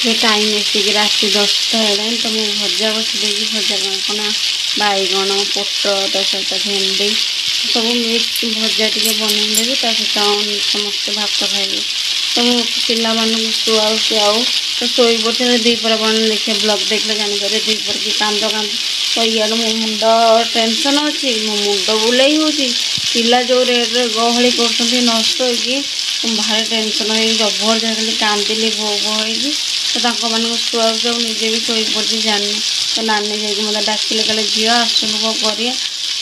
ये टाइम आसिक राति 10टा है तो मुझे भजा बसी देखिए भजा कणकना बैगण पोटल ता सहित भेंडी सब मिक्स भजा टे बनईदेवी सहित समस्त भात खाइबे तो मुझे पाला शुआऊँ आऊ तो शोई पड़े दीपर बन देखिए ब्लॉग देखले जापर दीपर की कांद कांद तो इे मो मुंड टेंशन अच्छी मो मुंड बुलाई हो पिला जो रेट्रे गहली कर नष्ट हो भारी टेंशन हो जबरदस्त खाली कांदिली भो भो तो मानक शुआऊ निजे भी शोई पड़ी जानी तो नानी जाकि मतलब डाकिले कहले झील आसन कौन कर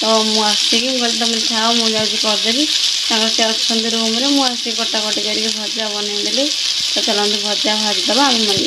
तो मुझे कहली तुम खाओ मुझे करदेवी से अच्छा रूम में मुझे कटाकटी करके भजा बनईदेली तो चलते भजा भाजदे आम मन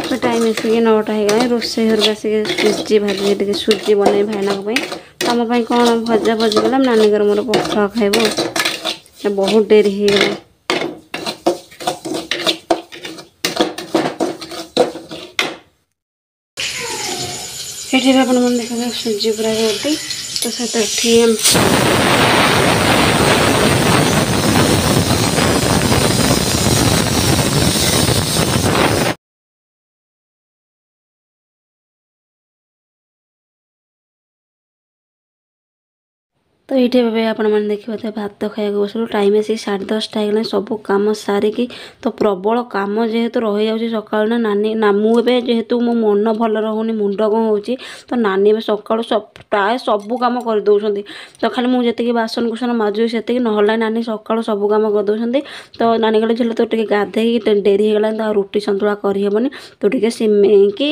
तो टाइम आसिक 9टा हो रोसे घर आसिक सुजी भाजी सुजी बन भाईना आमपाई कौन भजा भजी गला नानी घर मोर पखाल खाइब बहुत डेरी हो गला ये आप देखा सुजी पूरा रेडी तो सहित तो ये आप देखिए भात खाया बस टाइम आसिक 10:30 होगा सब कम सारिकी तो प्रबल कम जेहेतु रही जाऊँगी सका ना नानी ना मुझे जेहेतु मो मन भल रहुनी मुंड कौन हो तो नानी सका प्राय सबू कम कर दौरान तो खाली मुझे बासन कुसन माजुरी से ना नानी सका सब कम कर दौरान तो नानी कहले झील तो गाधे डेरी होगा तो रुटी सतुला करहबनी तो टे सिमेकी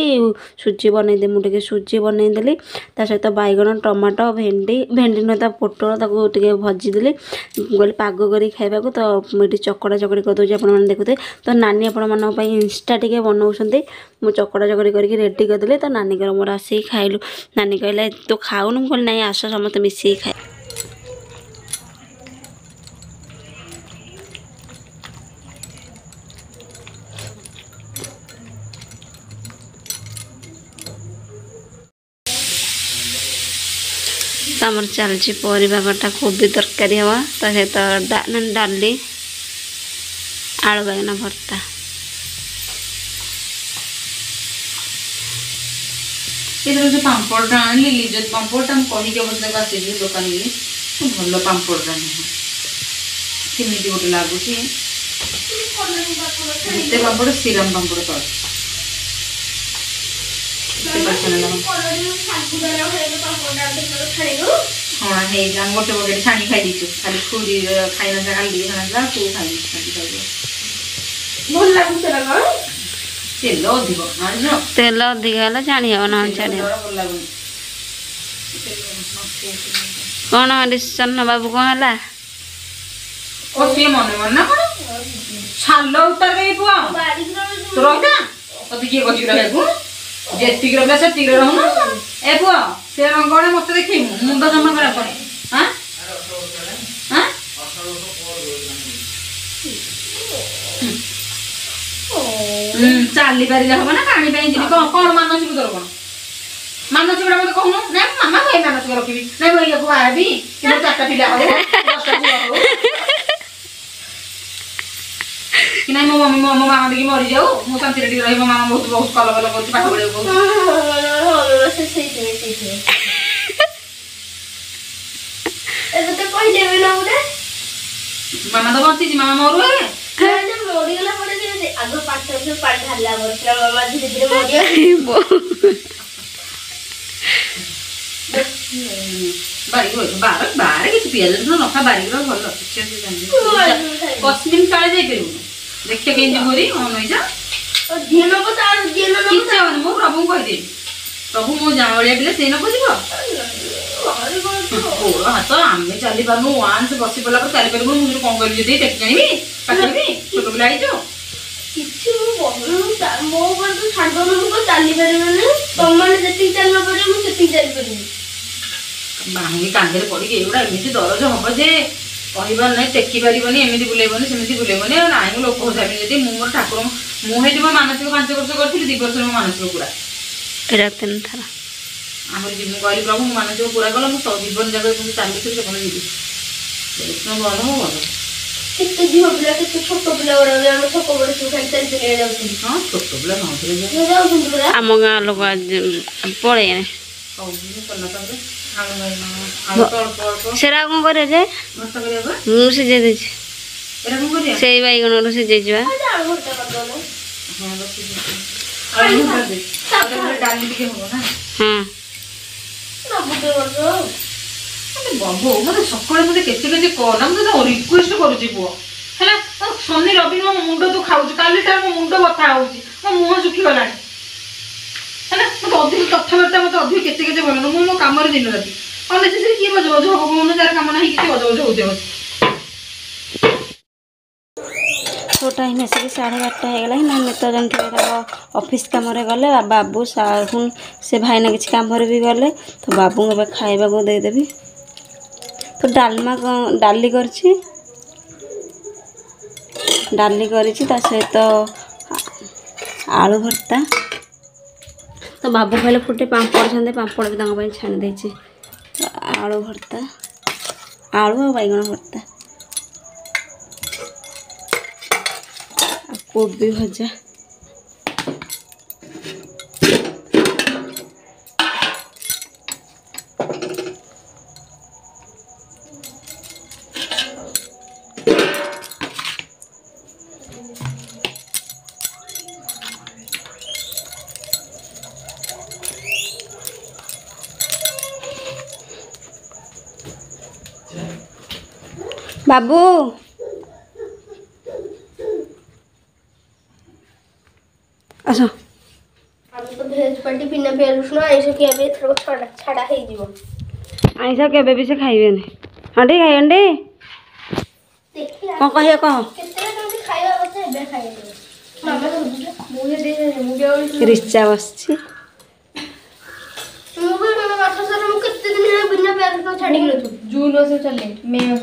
सुजी बनईदे मुझे सुजी बनईदेली सहित बैगन टमाटो भेंडी भेंडी नुह पोटल ताके भजिदेली कहली पाग कर खावा तो ये चकड़ा चकड़ी करदे आप देखुते तो नानी आपण इंस्टा टे बनाऊँ मु चकड़ा चकड़ी करके रेडी करदेली तो नानी घर मोर आसिक खाइलु नानी कहला तू खाऊनु कहली ना आस समस्त मिसिक खाए आमर चलची परिबा कटा कोबी तरकारी हवा तो सहित डाली आलू बैगन भर्ता ये पापड़ आनी जब पापड़ कहीकि अवश्य आसी दुकान की भल पापड़ा नुह केमी गोटे लगुच पापड़ श्रीराम पापड़ कर हाँ है गोटे बकेट छाणी खाई दीचु खाली खुरी खाई ना खाली छाणा तू खाई भल लगुच तेल अधिक तेल अधिक है छाणी हम ना छाणी कौन डिसीजन बाबू कौन है सी मन मन ना कौन छाल उतार दे पुआ तो रहा कत किए कचि रहा जी रहा से रहना ए पुआ से रंगड़े मत देख मुंड जमा करा पड़े हाँ हाँ चली पारे हम ना पानी कौन मानसिक तोर कौन मानसिक मत कहून ना मामा भाई मानसिक रखी ना भाई को बाहबी 4टा पिला हो कि ना मो मम्मी मो मामा देखिए मरी जाऊ मो शांति रेडी रही मो मामा बहुत बहुत कल बल कर पाठ पढ़े मामा तो बची मामा मरु आगो पाठ ढाला मामा धीरे धीरे बारीक बार बार किसी पियाज न नखा बारीक भल कस्मिन काले जाई ଦେଖିଆ କେମିତି ଭରି ଅନଇଛା ଝିଅ ନବ ତାର ଝିଅ ନବ କିଛି ହବନି ମୁଁ ପ୍ରଭୁଙ୍କୁ କହିଦେବି ପ୍ରଭୁ ମୋ ଜାଁଳିଆ ପିଲା ସେଇ ନବ ଯିବ ଗୋଡ଼ ହାତ ଆମେ ଚାଲିପାରୁନୁ ୱାନ୍ସ ବସି ପଡ଼ିଲା ପରେ ଚାଲିପାରିବୁନୁ ମୁଁ କଣ କରିବି ଯଦି ଟେକି ଆଣିବି ପାଖରେ ଛୋଟ ପିଲା ହେଇଛୁ କିଛି ମୋ ଉପରେ ତ ଛାଡ ମୁଁ ଚାଲିପାରିବନି ତମମାନେ ଯେତିକି ଚାଲିବା ପାରିବ ମୁଁ ସେତିକି ଚାଲିପାରିବି ଭାଙ୍ଗି କାନ୍ଧରେ ପଡ଼ିକି ଏଗୁଡ଼ା ଏମିତି ଦରଜ ହବ ଯେ କହିବାର ନାହିଁ ଟେକି ପାରିବନି ଏମିତି ବୁଲେଇବନି ସେମିତି ବୁଲେଇବନି ଆଉ ନାହିଁ ଲୋକ ଭାବିନି ଯଦି ମୁଁ ମୋର ଠାକୁର ମୁଁ ହେଇଠି ମୋ ମାନସିକ 5 ବର୍ଷ କରିଥିଲି 2 ବର୍ଷରେ ମୋ ମାନସିକ ପୁରା ଏଇଟା 3 ଥର ଆହୁରି ଯିବି କହିଲି ପ୍ରଭୁ ମୋ ମାନସିକ ପୁରା କଲା ମୁଁ ଜୀବନ ଜାଗାରେ ମୁଁ ଚାଲିଥିଲି ସେପଟେ ଯିବି ଭଲ ହବ ଭଲ କେତେ ଝିଅ ପିଲା କେତେ ଛୋଟ ପିଲା ଗୁଡା ବି ଆମ ଛକ ବଡ ସବୁ ଖାଲି ଚାଲି ଚାଲି ଯାଉଛନ୍ତି ହଁ ଛୋଟ ପିଲା ଯାଉଥିଲେ ଯାଉଛନ୍ତି ପୁରା ଆମ ଗାଁ ଲୋକ ପଳେଇନେ ସେରା କଣ କରିବା ଯେ ମୁଁ ସିଝେଇ ଦେଇଛି ସେଇ ବାଇଗଣରୁ ସିଝେଇ ଯିବା ଆଳୁ ଭର୍ତ୍ତା କରିଦଉନ ଡାଲି ଟିକେ ହବ ନା ହଁ ନବୁଟେ ବର୍ଷ ବାବୁ ମତେ ସକାଳେ ମତେ କେତେ କେତେ କନା ମୁଁ ତତେ ରିକ୍ୱେଷ୍ଟ କରୁଛି ପୁଅ ହେଲା ଶନି ରବି ମୋ ମୁଣ୍ଡ ତୁ ଖାଉଛୁ କାଲି ଠାରୁ ମୋ ମୁଣ୍ଡ ବଥା ହଉଛି ମୋ ମୁହଁ ଶୁଖିଗଲାଣି ହେଲା ମତେ ଅଧିକ କଥାବାର୍ତ୍ତା ମତେ ଅଧିକ କେତେ କେତେ ଭଲ ନୁହଁ ମୁଁ ମୋ କାମରେ ଦିନ ରାତି ଅନନେସେସରି କିଏ ବଜ ବଜ ହବ କହୁନ ଯାହାର କାମ ନାହିଁ କିଛି ବଜ ବଜ ହଉଥିବ तो टाइम आसिक 12:30 ହେଇଗଲା ନା ତ ଜାଣିଥିବେ ତାଙ୍କ ଅଫିସ୍ କାମରେ ଗଲେ ବାବୁ ସାହୁନ ସେ ଭାଇନା କିଛି କାମରେ ବି ଗଲେ ତ ବାବୁଙ୍କୁ ଏବେ ଖାଇବାକୁ ଦେଇଦେବି ତ ଡାଲି କରିଛି ତା ସହିତ ଆଳୁ ଭର୍ତ୍ତା ତ ବାବୁ କହିଲେ ଫୁଟେ ପାମ୍ପଡ଼ ଛାଣି ପାମ୍ପଡ଼ ବି ତାଙ୍କ ପାଇଁ ଛାଣି ଦେଇଛି ଆଳୁ ଭର୍ତ୍ତା ଆଳୁ ଆଉ ବାଇଗଣ ଭର୍ତ୍ତା कोबी भजा बाबू अच्छा हम तो भेज पार्टी बिना पियाज रसुण आइस किया भी थोड़ा छाड़ा छाड़ा हे जीवो आइस केबे भी से खाइबेनी अंडे खाइ अंडे देखिए कौन कहियो कह कितने तुम खाइबा बच्चे बे खाइ मामा तो मुझे दे मुझे रिचा बसछि मुझे मामा बात सर मु कितने दिन बिना पियाज रसुण छाड़ी गेलो जून से चले मई में